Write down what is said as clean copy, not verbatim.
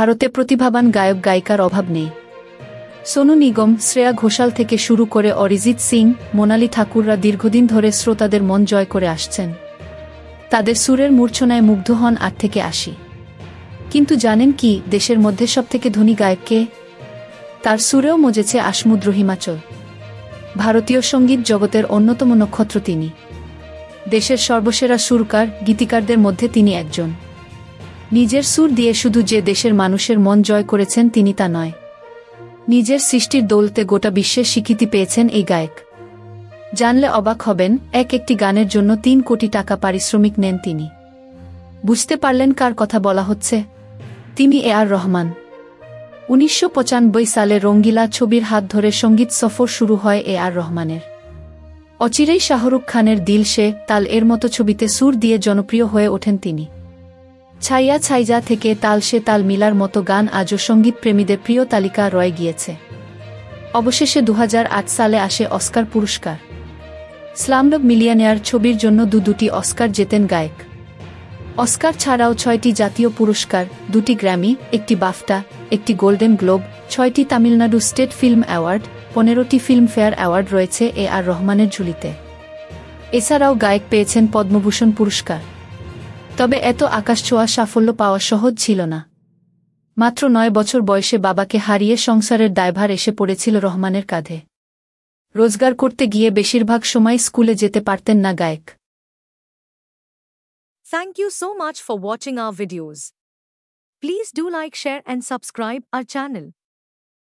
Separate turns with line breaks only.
ভারতে প্রতিভাবান গায়ক গায়িকার অভাব নেই। সোনু নিগম, শ্রেয়া ঘোষাল থেকে শুরু করে অরিজিৎ সিং, মোনালি ঠাকুররা দীর্ঘদিন ধরে শ্রোতাদের মন জয় করে আসছেন। তাদের সুরের মূর্ছনায় মুগ্ধ হন ৮ থেকে ৮০। কিন্তু জানেন কি দেশের মধ্যে সবথেকে ধনী গায়ক কে? তার সুরেও মজেছে আসমুদ্র হিমাচল। ভারতীয় সঙ্গীত জগতের অন্যতম নক্ষত্র তিনি। দেশের সর্বসেরা সুরকার, গীতিকারদের মধ্যে তিনি একজন। নিজের সুর দিয়ে শুধু যে দেশের মানুষের মন জয় করেছেন তিনি তা নয়, নিজের সৃষ্টির দৌলতে গোটা বিশ্বের স্বীকৃতি পেয়েছেন এই গায়ক। জানলে অবাক হবেন, একটি গানের জন্য ৩ কোটি টাকা পারিশ্রমিক নেন তিনি। বুঝতে পারলেন কার কথা বলা হচ্ছে? তিনি এ.আর. রহমান। ১৯৯৫ সালে রঙ্গিলা ছবির হাত ধরে সঙ্গীত সফর শুরু হয় এ.আর. রহমানের। অচিরেই শাহরুখ খানের দিল সে তাল এর মতো ছবিতে সুর দিয়ে জনপ্রিয় হয়ে ওঠেন তিনি। ছাইয়া ছাইজা থেকে তাল সে তাল মিলার মতো গান আজও সঙ্গীত প্রেমীদের প্রিয় তালিকা রয়ে গিয়েছে। অবশেষে ২০০৮ সালে আসে অস্কার পুরস্কার। স্লামডগ মিলিয়নেয়ার ছবির জন্য দুটি অস্কার জেতেন গায়ক। অস্কার ছাড়াও ৬টি জাতীয় পুরস্কার, ২টি গ্র্যামি, ১টি বাফটা, ১টি গোল্ডেন গ্লোব, ৬টি Tamil Nadu state film award, ১৫টি Filmfare award রয়েছে এ.আর. রহমানের ঝুলিতে। এছাড়াও গায়ক পেয়েছেন পদ্মভূষণ পুরস্কার। তবে এত আকাশছোঁয়া সাফল্য পাওয়া সহজ ছিল না। মাত্র ৯ বছর বয়সে বাবাকে হারিয়ে সংসারের দায়ভার এসে পড়েছিল রহমানের কাঁধে। রোজগার করতে গিয়ে বেশিরভাগ সময় স্কুলে যেতে পারতেন না গায়ক।
Thank you so much for watching our videos. Please do like, share and subscribe our channel.